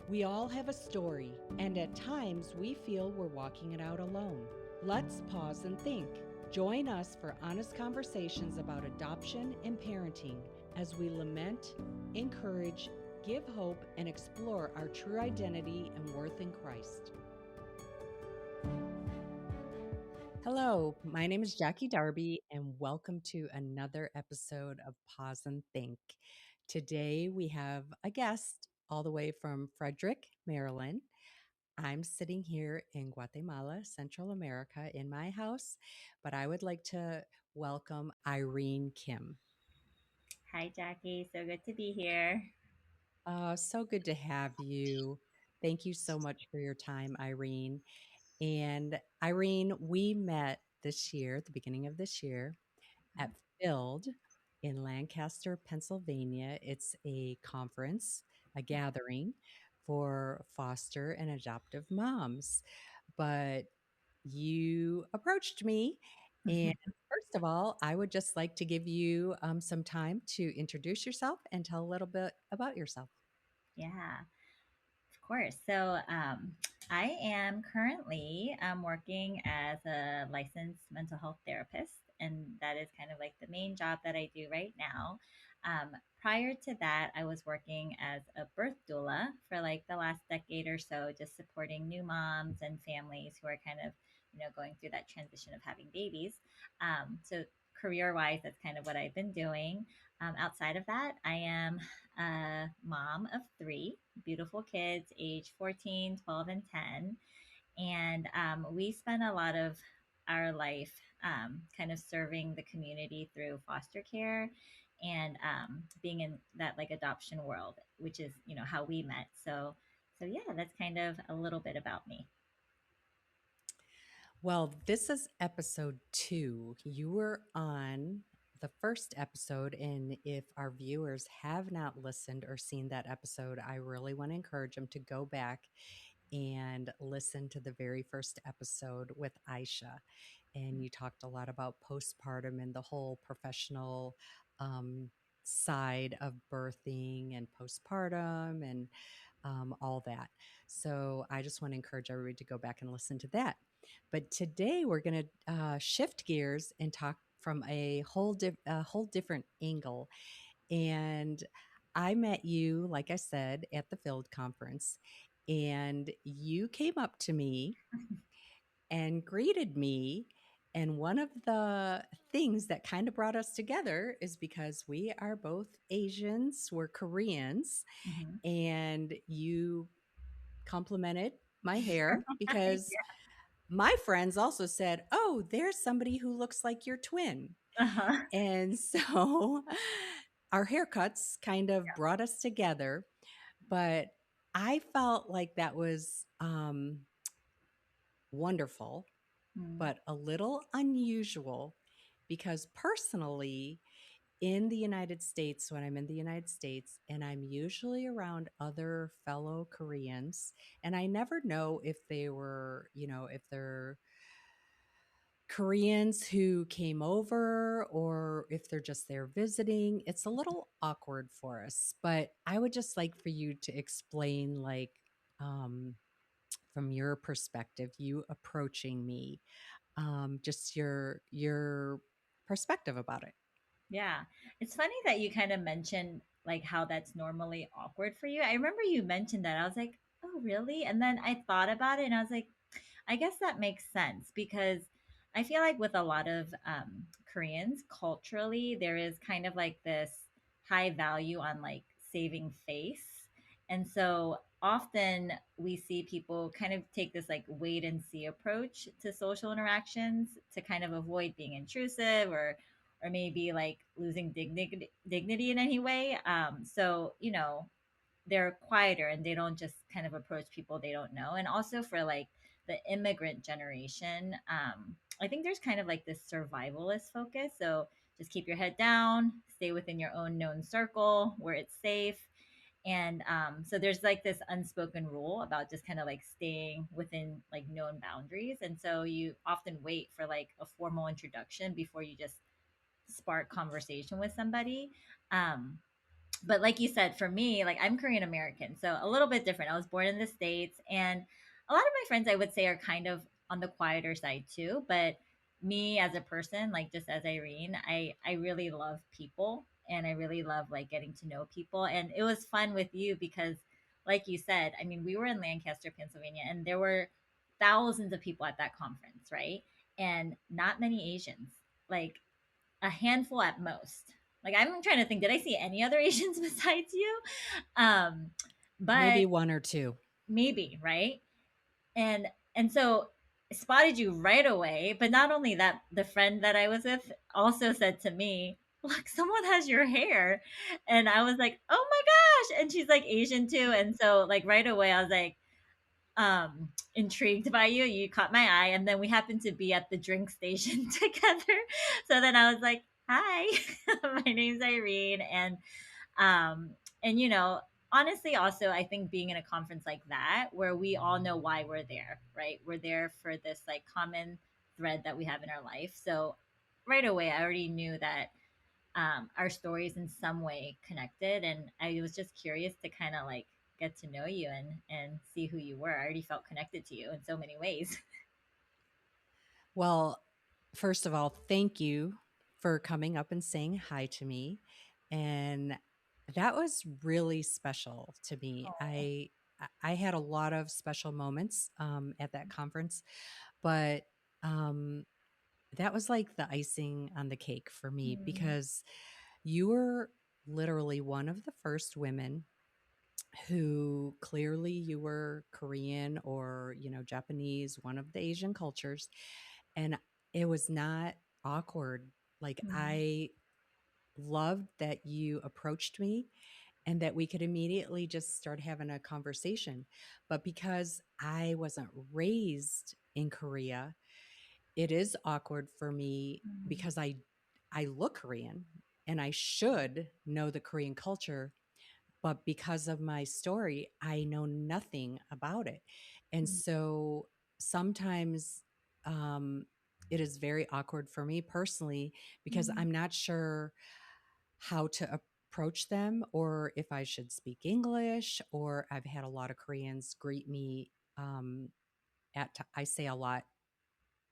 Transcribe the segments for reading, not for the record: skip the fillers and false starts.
We all have a story, and at times we feel we're walking it out alone. Let's pause and think. Join us for honest conversations about adoption and parenting as we lament, encourage, give hope, and explore our true identity and worth in Christ. Hello, my name is Jackie Darby, and welcome to another episode of Pause and Think. Today we have a guest all the way from Frederick, Maryland. I'm sitting here in Guatemala, Central America, in my house, but I would like to welcome Irene Kim. Hi, Jackie. So good to be here. So good to have you. Thank you so much for your time, Irene. And Irene, we met this year, at the beginning of this year, at FIILD in Lancaster, Pennsylvania. It's a conference, a gathering for foster and adoptive moms. But you approached me. And first of all, I would just like to give you some time to introduce yourself and tell a little bit about yourself. Yeah, of course. I am currently working as a licensed mental health therapist, and that is kind of like the main job that I do right now. Prior to that, I was working as a birth doula for like the last decade or so, just supporting new moms and families who are kind of, going through that transition of having babies. So career wise, that's kind of what I've been doing. Outside of that, I am a mom of three beautiful kids, age 14, 12, and 10. And we spend a lot of our life kind of serving the community through foster care and being in that like adoption world, which is, how we met. So yeah, that's kind of a little bit about me. Well, this is episode 2. You were on the first episode. And if our viewers have not listened or seen that episode, I really want to encourage them to go back and listen to the very first episode with Aisha. And you talked a lot about postpartum and the whole professional um, side of birthing and postpartum and all that. So I just want to encourage everybody to go back and listen to that. But today we're going to shift gears and talk from a whole different angle. And I met you, like I said, at the FIILD conference, and you came up to me and greeted me. And one of the things that kind of brought us together is because we are both Asians, we're Koreans, Hmm. and you complimented my hair because Yeah. my friends also said, "Oh, there's somebody who looks like your twin." Uh-huh. And so our haircuts kind of brought us together. But I felt like that was wonderful, Mm. but a little unusual because personally, in the United States, when I'm in the United States, and I'm usually around other fellow Koreans, and I never know if they were, if they're Koreans who came over or if they're just there visiting. It's a little awkward for us, but I would just like for you to explain, like, um, from your perspective, you approaching me, just your perspective about it. Yeah. It's funny that you kind of mentioned like how that's normally awkward for you. I remember you mentioned that. I was like, "Oh, really?" And then I thought about it and I was like, I guess that makes sense because I feel like with a lot of Koreans culturally, there is kind of like this high value on like saving face. And so often we see people kind of take this like wait and see approach to social interactions to kind of avoid being intrusive or maybe like losing dignity in any way. So, they're quieter and they don't just kind of approach people they don't know. And also for like the immigrant generation, I think there's kind of like this survivalist focus. So just keep your head down, stay within your own known circle where it's safe. And so there's like this unspoken rule about just kind of like staying within like known boundaries. And so you often wait for like a formal introduction before you just spark conversation with somebody. Um, But like you said, for me, like I'm Korean American, so a little bit different. I was born in the States, and a lot of my friends I would say are kind of on the quieter side too. But me as a person, like just as Irene, I really love people, and I really love like getting to know people. And it was fun with you because, like you said, I mean, we were in Lancaster, Pennsylvania, and there were thousands of people at that conference, right? And not many Asians. Like a handful at most. Like I'm trying to think, did I see any other Asians besides you? Um, but Maybe one or two. maybe, right? And and so I spotted you right away. But not only that, the friend that I was with also said to me, "Look, someone has your hair," and I was like, "Oh my gosh!" And she's like Asian too, and so like right away I was like, intrigued by you. You caught my eye, and then we happened to be at the drink station together. So then I was like, "Hi, my name's Irene," um, and honestly, also I think being in a conference like that, where we all know why we're there, right? We're there for this like common thread that we have in our life. So right away, I already knew that our stories in some way connected, and I was just curious to kind of like get to know you and see who you were. I already felt connected to you in so many ways. Well, first of all, thank you for coming up and saying hi to me. And that was really special to me. Oh. I had a lot of special moments at that conference, but um, that was like the icing on the cake for me Mm, because you were literally one of the first women who clearly you were Korean or, Japanese, one of the Asian cultures. And it was not awkward. Like, mm, I loved that you approached me and that we could immediately just start having a conversation. But because I wasn't raised in Korea, it is awkward for me mm, because I look Korean and I should know the Korean culture, but because of my story, I know nothing about it. And mm, so sometimes um, it is very awkward for me personally because mm, I'm not sure how to approach them or if I should speak English. Or I've had a lot of Koreans greet me I say a lot.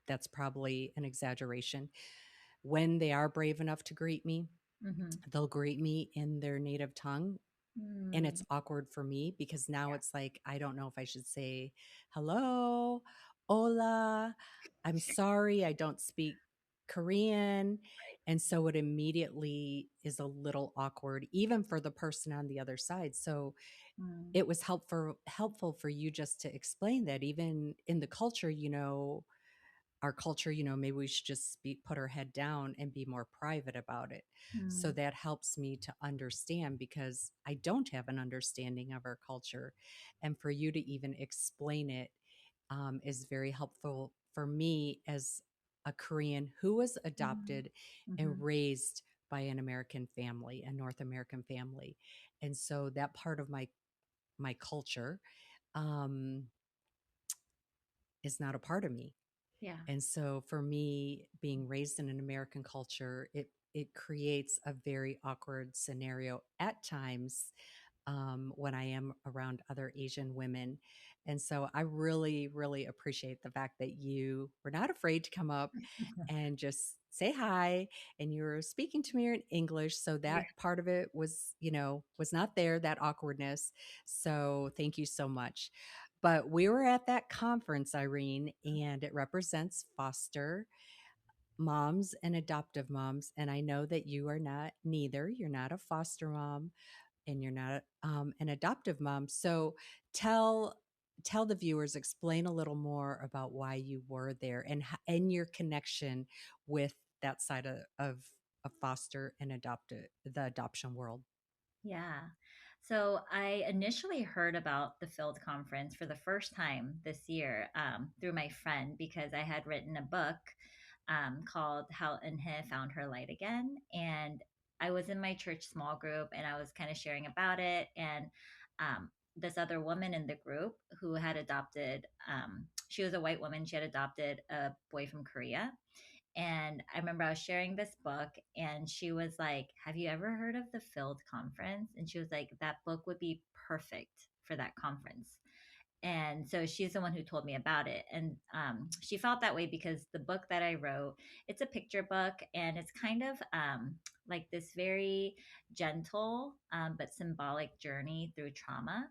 That's probably an exaggeration. When they are brave enough to greet me, mhm, they'll greet me in their native tongue, and mm. it's awkward for me because now Yeah. it's like I don't know if I should say hello, hola, I'm sorry, I don't speak Korean. And so it immediately is a little awkward, even for the person on the other side. So Mm, it was helpful for you just to explain that even in the culture, our culture, maybe we should just put our head down and be more private about it. So mm, that helps me to understand because I don't have an understanding of our culture. And for you to even explain it is very helpful for me as a Korean who was mm, adopted and mhm. raised by an American family, a North American family. And so that part of my culture um, is not a part of me. Yeah. And so for me, being raised in an American culture, it creates a very awkward scenario at times when I am around other Asian women. And so I really, really appreciate the fact that you were not afraid to come up and just say hi, and you were speaking to me in English. So Yeah. that part of it was not there, that awkwardness. So thank you so much. But we were at that conference, Irene, and it represents foster moms and adoptive moms. And I know that you are not neither. You're not a foster mom and you're not an adoptive mom. So tell tell the viewers, explain a little more about why you were there and your connection with that side of foster and the adoption world. Yeah. So I initially heard about the FIILD conference for the first time this year through my friend because I had written a book called How Eunhye Found Her Light Again. And I was in my church small group and I was kind of sharing about it. And this other woman in the group who had adopted, she was a white woman, she had adopted a boy from Korea. And I remember I was sharing this book, and she was like, "Have you ever heard of the FIILD conference?" And she was like, "That book would be perfect for that conference." And so she's the one who told me about it. And she felt that way because the book that I wrote, it's a picture book, and it's kind of like this very gentle but symbolic journey through trauma.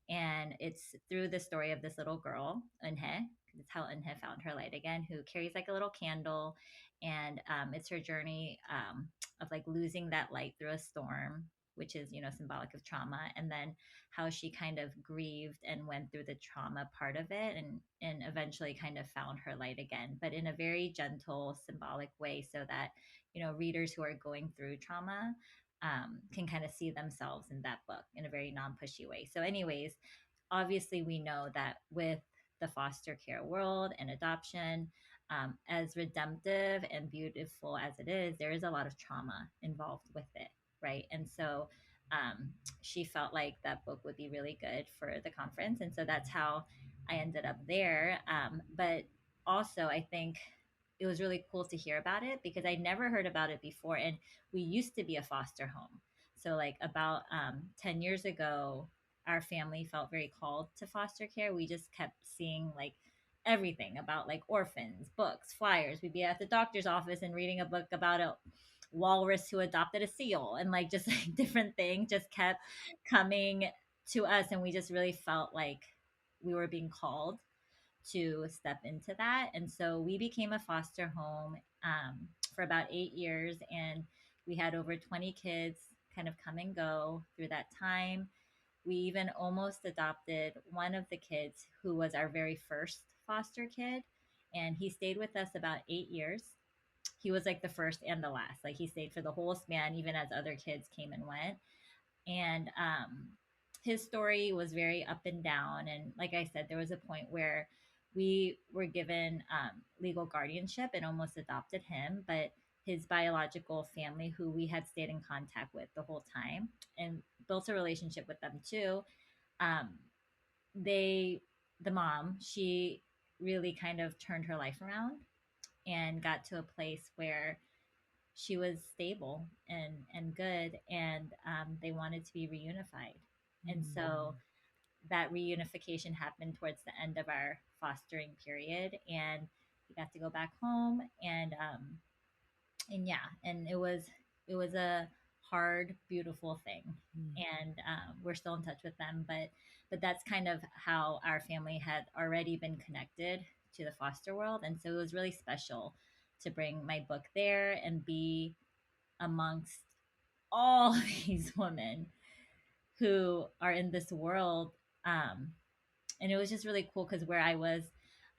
And it's through the story of this little girl, Unha. It's how Unha found her light again, who carries like a little candle, and it's her journey of like losing that light through a storm, which is symbolic of trauma, and then how she kind of grieved and went through the trauma part of it, and eventually kind of found her light again, but in a very gentle, symbolic way, so that readers who are going through trauma can kind of see themselves in that book in a very non-pushy way. So, anyways, obviously we know that with the foster care world and adoption, as redemptive and beautiful as it is, there is a lot of trauma involved with it, right? And so um, she felt like that book would be really good for the conference, and so that's how I ended up there. But also, I think it was really cool to hear about it because I never heard about it before, and we used to be a foster home. So, like about 10 years ago, our family felt very called to foster care. We just kept seeing like everything about like orphans, books, flyers. We'd be at the doctor's office and reading a book about a walrus who adopted a seal, and like just like different things just kept coming to us. And we just really felt like we were being called to step into that. And so we became a foster home for about 8 years, and we had over 20 kids kind of come and go through that time. We even almost adopted one of the kids who was our very first foster kid, and he stayed with us about 8 years. He was like the first and the last. Like he stayed for the whole span, even as other kids came and went. And his story was very up and down. And like I said, there was a point where we were given legal guardianship and almost adopted him, but his biological family, who we had stayed in contact with the whole time and built a relationship with them too, um, they, the mom, she really kind of turned her life around and got to a place where she was stable and good, and they wanted to be reunified. And so Mm. that reunification happened towards the end of our fostering period, and we got to go back home. And yeah, and it was a hard, beautiful thing. Mm. And we're still in touch with them, but that's kind of how our family had already been connected to the foster world. And so it was really special to bring my book there and be amongst all these women who are in this world. Um, and it was just really cool because where I was,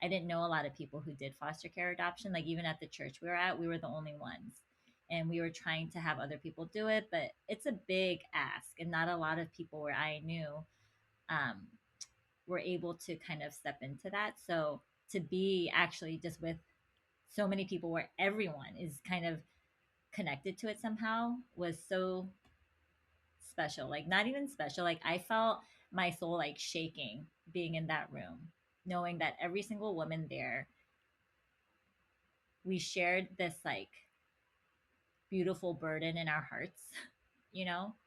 I didn't know a lot of people who did foster care adoption. Like even at the church we were at, we were the only ones. And we were trying to have other people do it, but it's a big ask, and not a lot of people where I knew um, were able to kind of step into that. So to be actually just with so many people where everyone is kind of connected to it somehow was so special. Like not even special. Like I felt my soul like shaking being in that room, knowing that every single woman there, we shared this like beautiful burden in our hearts,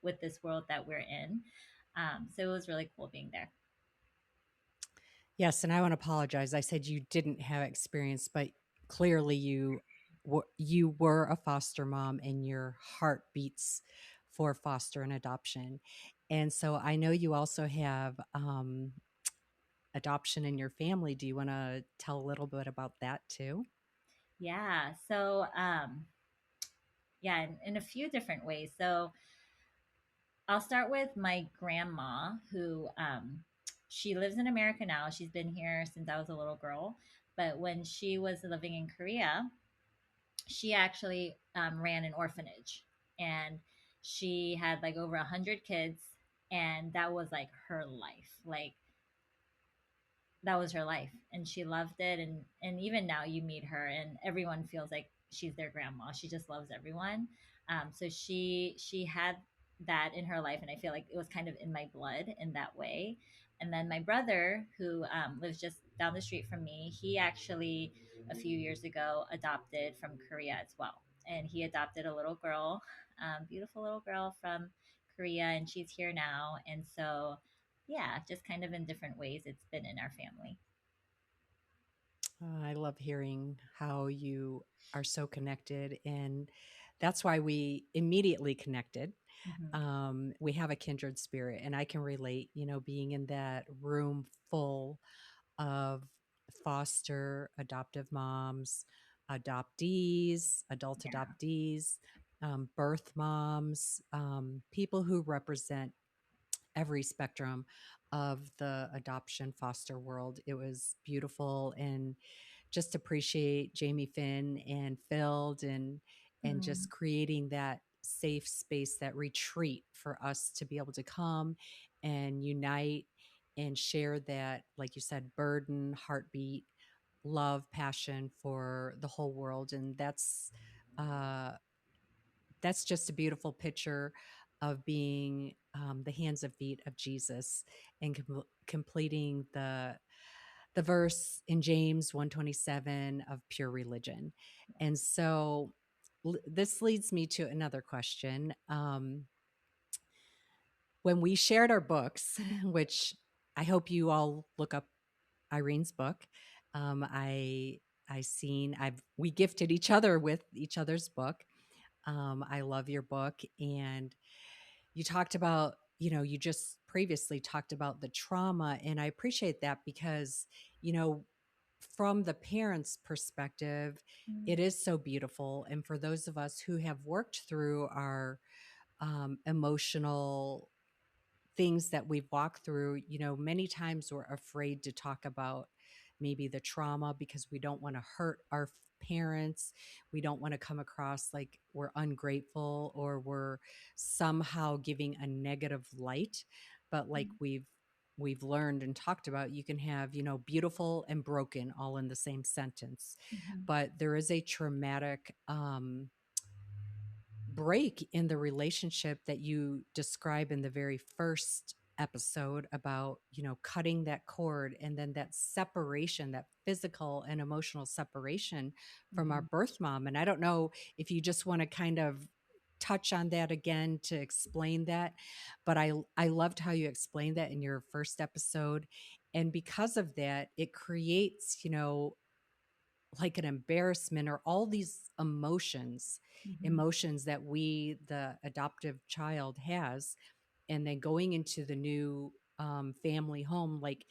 with this world that we're in. So it was really cool being there. Yes, and I want to apologize. I said you didn't have experience, but clearly you were a foster mom, and your heart beats for foster and adoption. And so I know you also have adoption in your family. Do you want to tell a little bit about that too? Yeah. So yeah, in a few different ways. So I'll start with my grandma, who she lives in America now. She's been here since I was a little girl. But when she was living in Korea, she actually ran an orphanage, and she had like over 100 kids, and that was like her life. Like that was her life, and she loved it. And even now, you meet her, and everyone feels like she's their grandma. She just loves everyone. So she had that in her life, and I feel like it was kind of in my blood in that way. And then my brother, who lives just down the street from me, he actually a few years ago adopted from Korea as well, and he adopted a little girl, beautiful little girl from Korea, and she's here now. And so, yeah, just kind of in different ways, it's been in our family. I love hearing how you are so connected, and that's why we immediately connected. Hmm. We have a kindred spirit, and I can relate, being in that room full of foster adoptive moms, adoptees, adult Yeah. adoptees, birth moms, people who represent every spectrum of the adoption foster world. It was beautiful, and just appreciate Jamie Finn and FIILD, and Mm-hmm. just creating that safe space, that retreat for us to be able to come and unite and share that, like you said, burden, heartbeat, love, passion for the whole world. And uh, that's just a beautiful picture of being the hands and feet of Jesus, and completing the verse in James 127 of pure religion. And so this leads me to another question. When we shared our books, which I hope you all look up Irene's book, um, I I seen I've we gifted each other with each other's book. I love your book, and you talked about, you just previously talked about the trauma, and I appreciate that because, you know, from the parents' perspective, it is so beautiful. And for those of us who have worked through our emotional things that we've walked through, many times we're afraid to talk about maybe the trauma because we don't want to hurt our parents. We don't want to come across like we're ungrateful or we're somehow giving a negative light. But like we've learned and talked about, you can have, beautiful and broken all in the same sentence. Mm-hmm. But there is a traumatic break in the relationship that you describe in the very first episode about, cutting that cord, and then that separation, that physical and emotional separation from our Mm-hmm. birth mom. And I don't know if you just want to kind of touch on that again to explain that, but I loved how you explained that in your first episode. And because of that, it creates, like an embarrassment or all these Mm-hmm. emotions that we, the adoptive child, has. And then going into the new family home, like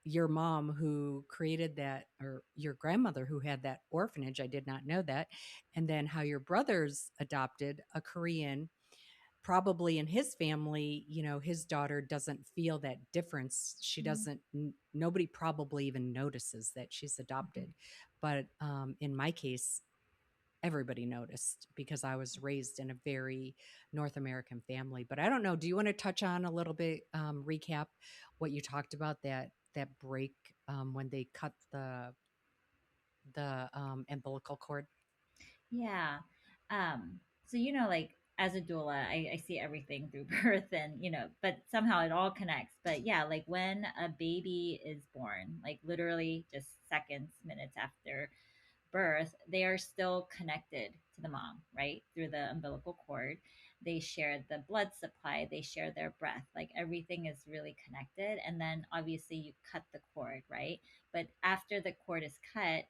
your mom who created that, or your grandmother who had that orphanage, I did not know that. And then how your brothers adopted a Korean, probably in his family, his daughter doesn't feel that difference. She doesn't, nobody probably even notices that she's adopted. But in my case, everybody noticed because I was raised in a very North American family. But I don't know. Do you want to touch on a little bit, recap what you talked about, that break when they cut the umbilical cord? Yeah. So like as a doula, I see everything through birth, and but somehow it all connects. But yeah, like when a baby is born, like literally just seconds, minutes after birth, they are still connected to the mom, right? Through the umbilical cord. They share the blood supply, they share their breath, like everything is really connected. And then obviously you cut the cord, right? But after the cord is cut,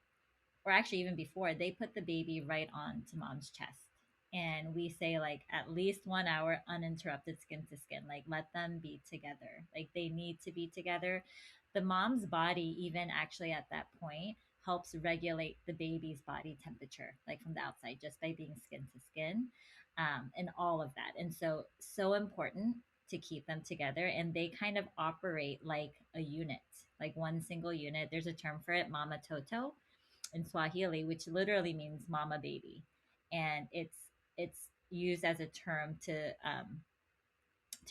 or actually even before, they put the baby right onto mom's chest. And we say like at least 1 hour uninterrupted skin to skin. Like let them be together. Like they need to be together. The mom's body, even actually at that point, helps regulate the baby's body temperature, like from the outside, just by being skin to skin, and all of that. And so important to keep them together. And they kind of operate like a unit, like one single unit. There's a term for it, mama toto in Swahili, which literally means mama baby, and it's used as a term to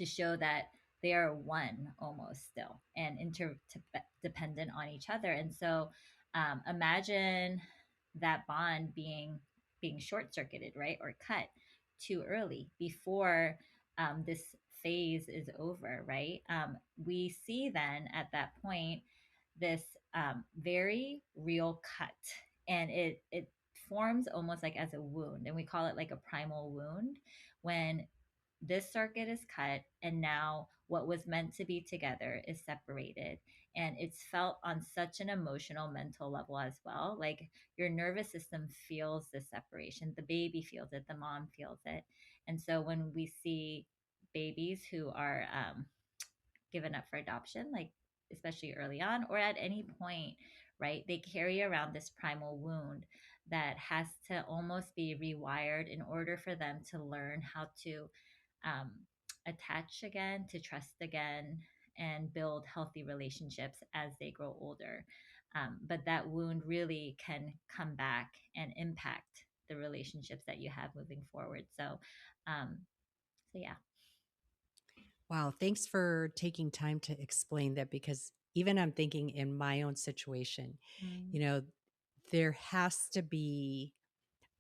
show that they are one almost still and interdependent on each other. And so, imagine that bond being short circuited, right, or cut too early before this phase is over, right? We see then at that point this very real cut, and it forms almost like as a wound, and we call it like a primal wound when this circuit is cut and now what was meant to be together is separated, and it's felt on such an emotional mental level as well. Like your nervous system feels this separation, the baby feels it, the mom feels it. And so when we see babies who are given up for adoption, like especially early on or at any point, right? They carry around this primal wound that has to almost be rewired in order for them to learn how to um, attach again, to trust again, and build healthy relationships as they grow older. But that wound really can come back and impact the relationships that you have moving forward. Um, so yeah. Wow, thanks for taking time to explain that, because even I'm thinking in my own situation, Mm, you know, there has to be,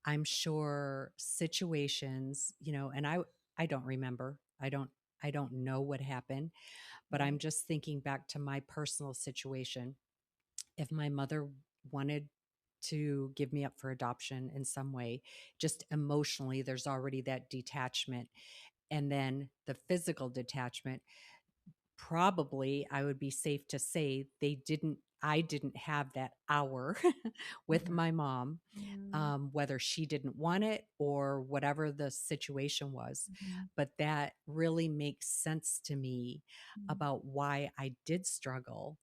I'm sure, situations, and I don't remember. I don't know what happened, but I'm right. just thinking back to my personal situation. If my mother wanted to give me up for adoption in some way, just emotionally, there's already that detachment. And then the physical detachment, probably I would be safe to say I didn't have that hour with Mhm. my mom, Mm, whether she didn't want it or whatever the situation was. mhm, But that really makes sense to me mhm. about why I did struggle,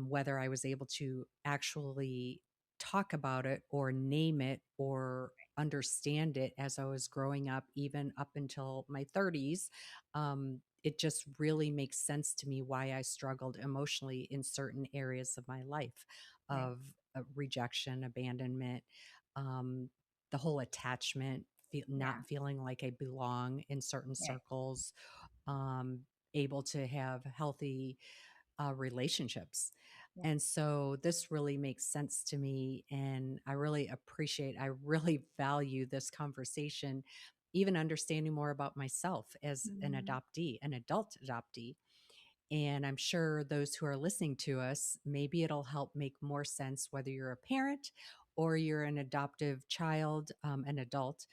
whether I was able to actually talk about it or name it or understand it as I was growing up, even up until my 30s. It just really makes sense to me why I struggled emotionally in certain areas of my life, Right. of rejection, abandonment, um, the whole attachment, not Yeah. feeling like I belong in certain Right. circles, um, able to have healthy relationships. Yeah. And so this really makes sense to me. And I really value this conversation, even understanding more about myself as an Mhm. adoptee, an adult adoptee. And I'm sure those who are listening to us, maybe it'll help make more sense whether you're a parent or you're an adoptive child, an adult,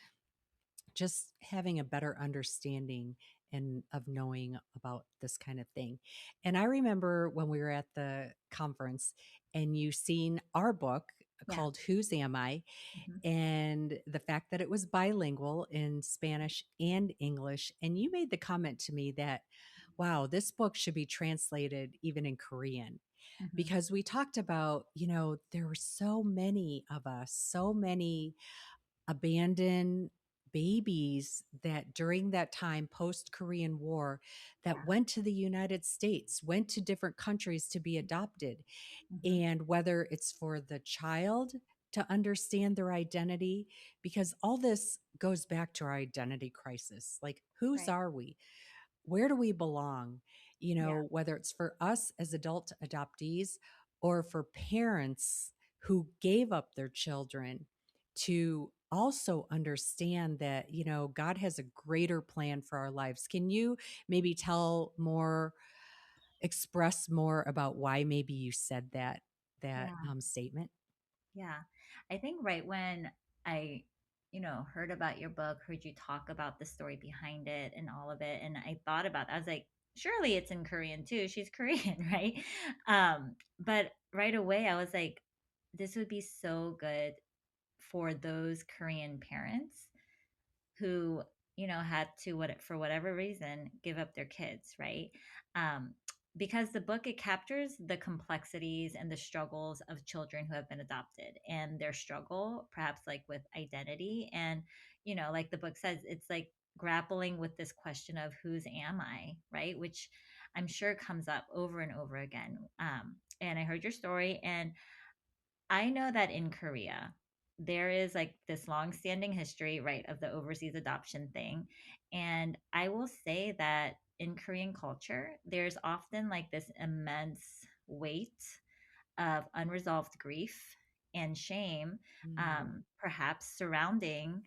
just having a better understanding and of knowing about this kind of thing. And I remember when we were at the conference and you seen our book Yeah. called Whose Am I? Mhm. And the fact that it was bilingual in Spanish and English. And you made the comment to me that, wow, this book should be translated even in Korean, Mhm. because we talked about, there were so many of us, so many abandoned babies that during that time post Korean War that Yeah. went to the United States, went to different countries to be adopted. Mhm. And whether it's for the child to understand their identity, because all this goes back to our identity crisis. Like, whose Right. are we? Where do we belong? Yeah. Whether it's for us as adult adoptees or for parents who gave up their children, to also understand that, God has a greater plan for our lives. Can you maybe express more about why maybe you said that Yeah. statement? Yeah. I think right when I, heard about your book, heard you talk about the story behind it and all of it, and I thought about that. I was like, surely it's in Korean too. She's Korean, right? But right away I was like, this would be so good for those Korean parents who had to for whatever reason give up their kids, right? um, because the book, it captures the complexities and the struggles of children who have been adopted, and their struggle perhaps like with identity, and like the book says, it's like grappling with this question of whose am I, right? Which I'm sure comes up over and over again. And I heard your story, and I know that in Korea, there is like this long-standing history, right, of the overseas adoption thing. And I will say that in Korean culture, there's often like this immense weight of unresolved grief and shame, Mm. perhaps surrounding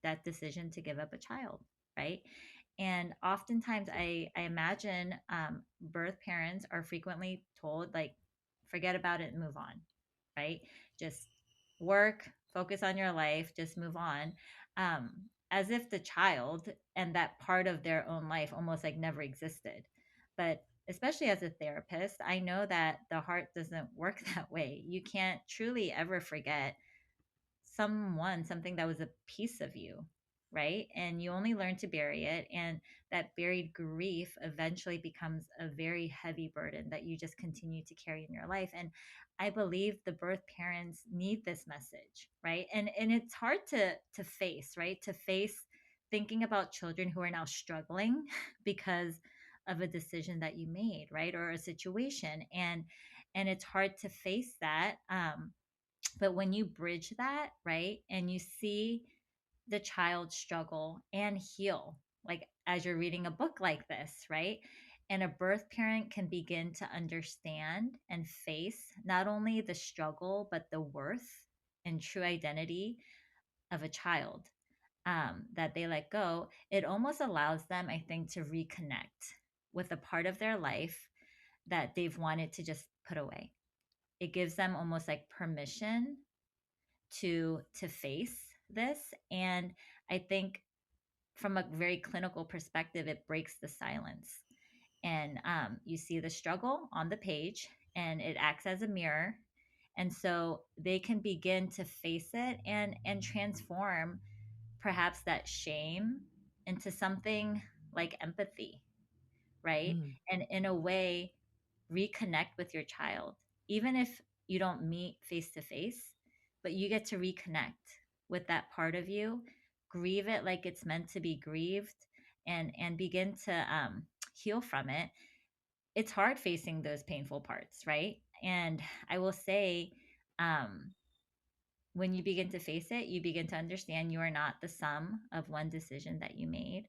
that decision to give up a child, right? And oftentimes I imagine birth parents are frequently told, like, forget about it and move on, right? Just work, focus on your life, just move on. um, as if the child and that part of their own life almost like never existed. But especially as a therapist, I know that the heart doesn't work that way. You can't truly ever forget something that was a piece of you, right? And you only learn to bury it. And that buried grief eventually becomes a very heavy burden that you just continue to carry in your life. And I believe the birth parents need this message, right? And it's hard to face, right? To face thinking about children who are now struggling because of a decision that you made, right? Or a situation. And it's hard to face that. But when you bridge that, right, and you see the child struggle and heal, like as you're reading a book like this, right? And a birth parent can begin to understand and face not only the struggle, but the worth and true identity of a child that they let go. It almost allows them, I think, to reconnect with a part of their life that they've wanted to just put away. It gives them almost like permission to face this. And I think from a very clinical perspective, it breaks the silence. And you see the struggle on the page, and it acts as a mirror. And so they can begin to face it and transform perhaps that shame into something like empathy, right? Mm. And in a way, reconnect with your child, even if you don't meet face to face, but you get to reconnect with that part of you, grieve it like it's meant to be grieved, and begin to heal from it. It's hard facing those painful parts, right? And I will say, um, when you begin to face it, you begin to understand you are not the sum of one decision that you made,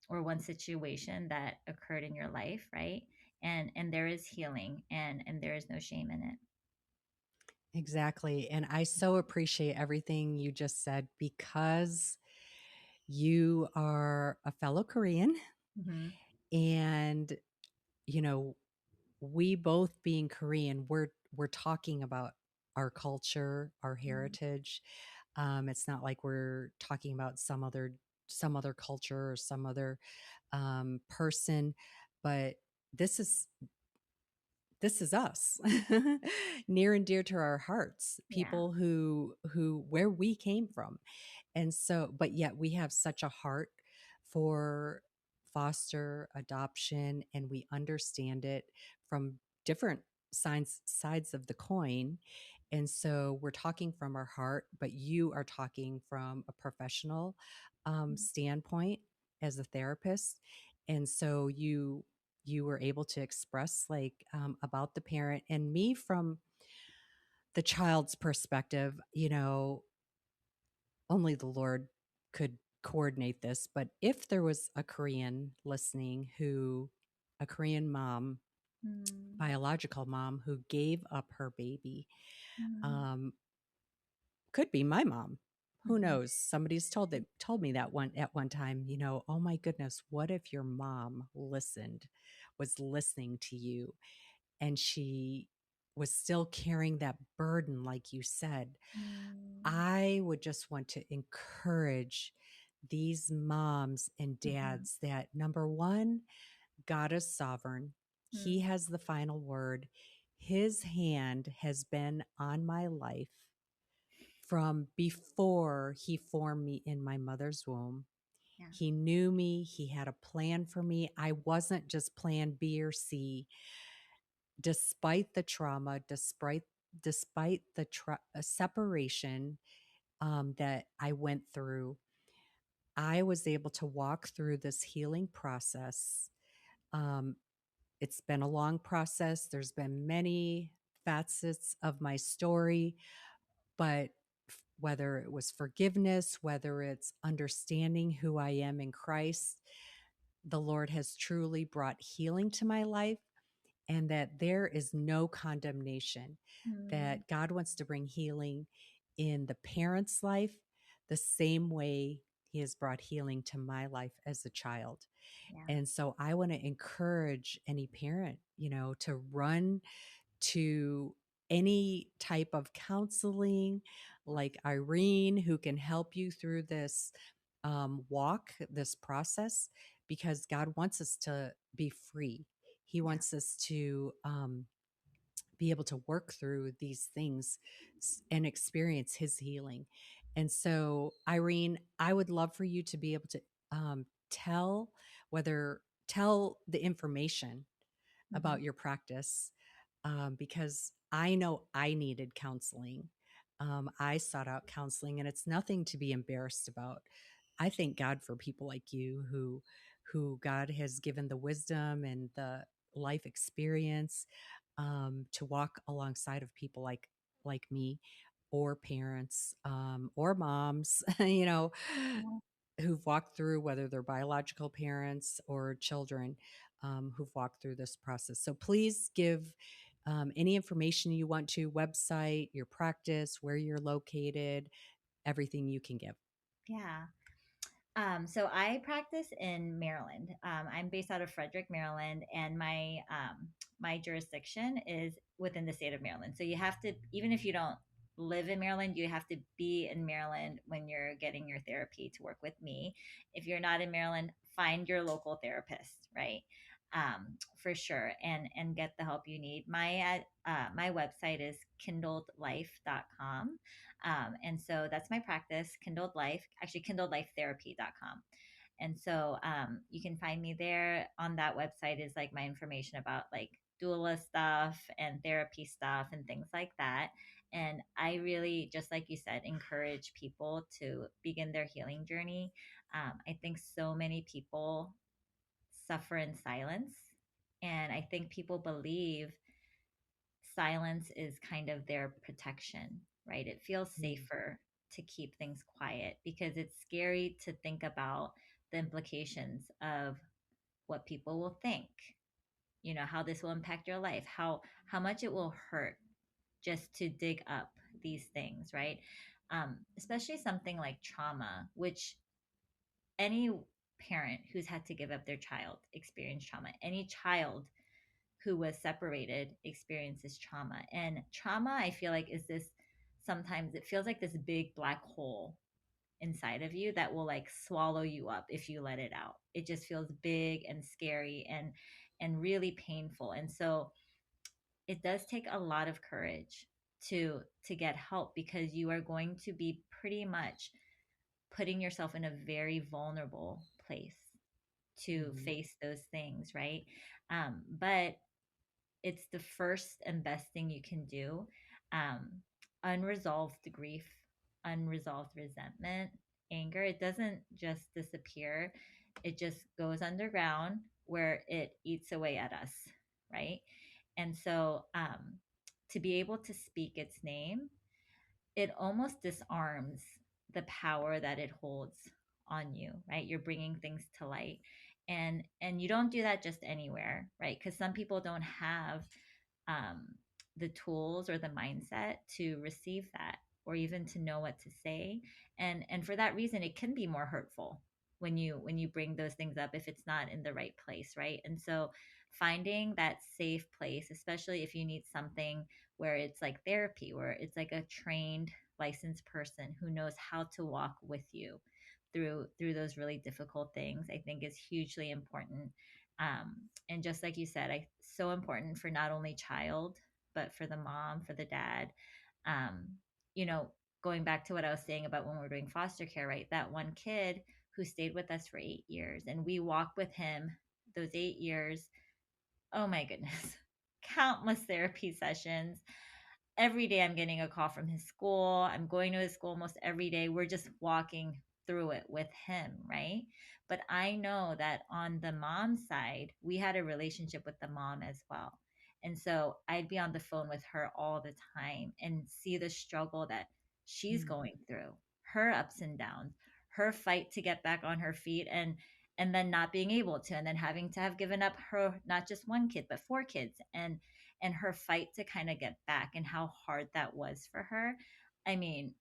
or one situation that occurred in your life, right? And there is healing, and there is no shame in it. Exactly. And I so appreciate everything you just said because you are a fellow Korean Mm-hmm. and you know we both being Korean, we're talking about our culture, our heritage. It's not like we're talking about some other culture or some other person, but this is this is us, near and dear to our hearts, Yeah. people who where we came from. And so, but yet we have such a heart for foster adoption, and we understand it from different sides of the coin. And so we're talking from our heart, but you are talking from a professional standpoint as a therapist. And so you were able to express like about the parent and me from the child's perspective. Only the Lord could coordinate this, but if there was a Korean listening a Korean mom, Mm-hmm. biological mom who gave up her baby, Mm-hmm. um, could be my mom. Who knows? Somebody's told me that one at one time, oh my goodness, what if your mom was listening to you and she was still carrying that burden, like you said. I would just want to encourage these moms and Mm-hmm. dads that number one, God is sovereign. He has the final word. His hand has been on my life from before he formed me in my mother's womb. Yeah. He knew me. He had a plan for me. I wasn't just plan B or C. Despite the trauma, despite the separation that I went through, I was able to walk through this healing process. Um, it's been a long process. There's been many facets of my story, but whether it was forgiveness, whether it's understanding who I am in Christ, the Lord has truly brought healing to my life, and that there is no condemnation, Mm-hmm. that God wants to bring healing in the parent's life the same way He has brought healing to my life as a child. Yeah. And so I want to encourage any parent, to run to any type of counseling like Irene, who can help you through this this process, because God wants us to be free. He Yeah. wants us to be able to work through these things and experience His healing. And so, Irene, I would love for you to be able to um, tell tell the information Mhm. about your practice, because I know I needed counseling. I sought out counseling, and it's nothing to be embarrassed about. I thank God for people like you who God has given the wisdom and the life experience to walk alongside of people like me, or parents, or moms, Yeah. who've walked through, whether they're biological parents or children, who've walked through this process. So please give any information you want to, website, your practice, where you're located, everything you can give. Yeah. So I practice in Maryland. I'm based out of Frederick, Maryland, and my jurisdiction is within the state of Maryland. So you have to, even if you don't live in Maryland, you have to be in Maryland when you're getting your therapy to work with me. If you're not in Maryland, find your local therapist, right? For sure, and get the help you need. My website is kindledlife.com. And so that's my practice, Kindled Life, actually kindledlifetherapy.com. And so you can find me there. On that website is like my information about like doula stuff and therapy stuff and things like that. And I really, just like you said, encourage people to begin their healing journey. I think so many people suffer in silence. And I think people believe silence is kind of their protection, right? It feels Mm, safer to keep things quiet because it's scary to think about the implications of what people will think, how this will impact your life, how much it will hurt just to dig up these things, right? Especially something like trauma, which any parent who's had to give up their child experience trauma. Any child who was separated experiences trauma. And trauma, I feel like, is this, sometimes it feels like this big black hole inside of you that will like swallow you up if you let it out. It just feels big and scary and really painful. And so it does take a lot of courage to get help, because you are going to be pretty much putting yourself in a very vulnerable place to mhm, face those things, right? But it's the first and best thing you can do. Um, Unresolved grief, unresolved resentment, anger, it doesn't just disappear. It just goes underground where it eats away at us, right? And so to be able to speak its name, it almost disarms the power that it holds on you, right? You're bringing things to light, and you don't do that just anywhere, right? Because some people don't have um, the tools or the mindset to receive that, or even to know what to say. And for that reason, it can be more hurtful when you bring those things up if it's not in the right place, right? And so finding that safe place, especially if you need something where it's like therapy, where it's like a trained licensed person who knows how to walk with you through those really difficult things, I think is hugely important. And just like you said, so important for not only child but for the mom, for the dad. um, you know Going back to what I was saying about when we're doing foster care, right? That one kid who stayed with us for 8 years, and we walked with him those 8 years. Oh my goodness. Countless therapy sessions. Every day I'm getting a call from his school. I'm going to his school almost every day. We're just walking through it with him, right? But I know that on the mom side, we had a relationship with the mom as well. And so I'd be on the phone with her all the time and see the struggle that she's mm, going through, her ups and downs, her fight to get back on her feet, and then not being able to, and then having to have given up her not just one kid but four kids, and her fight to kind of get back, and how hard that was for her. I mean,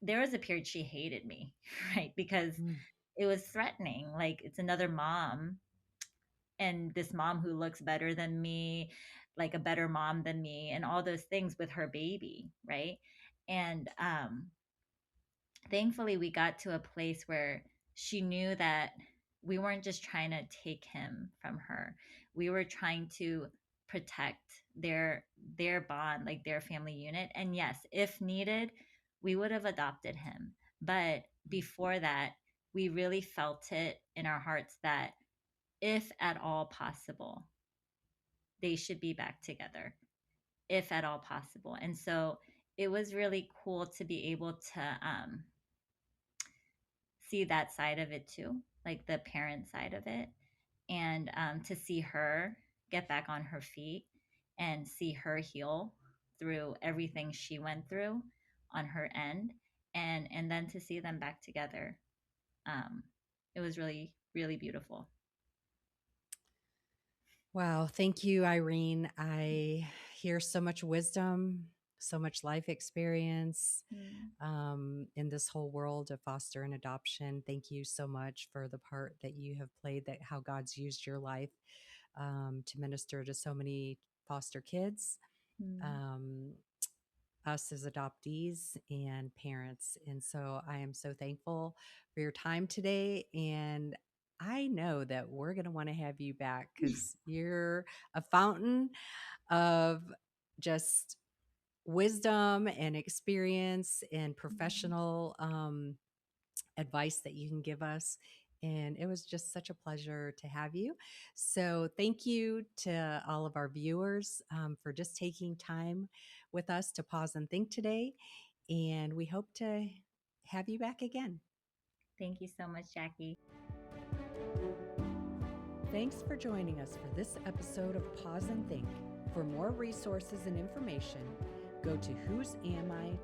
there was a period she hated me, right? Because mm. it was threatening. Like, it's another mom, and this mom who looks better than me, like a better mom than me, and all those things with her baby, right? And thankfully, we got to a place where she knew that we weren't just trying to take him from her. We were trying to protect their bond, like their family unit. And yes, if needed, we would have adopted him. But before that, we really felt it in our hearts that if at all possible, they should be back together, if at all possible. And so it was really cool to be able to see that side of it too, like the parent side of it, and to see her get back on her feet and see her heal through everything she went through on her end, and then to see them back together. Um, it was really really beautiful. Wow. Thank you, Irene. I hear so much wisdom, so much life experience Mm, in this whole world of foster and adoption. Thank you so much for the part that you have played, that how God's used your life to minister to so many foster kids, mm. um, us as adoptees and parents. And so I am so thankful for your time today. And I know that we're going to want to have you back because you're a fountain of just wisdom and experience and professional advice that you can give us. And it was just such a pleasure to have you. So, thank you to all of our viewers for just taking time with us to pause and think today. And we hope to have you back again. Thank you so much, Jackie. Thanks for joining us for this episode of Pause and Think. For more resources and information, go to whosami.org.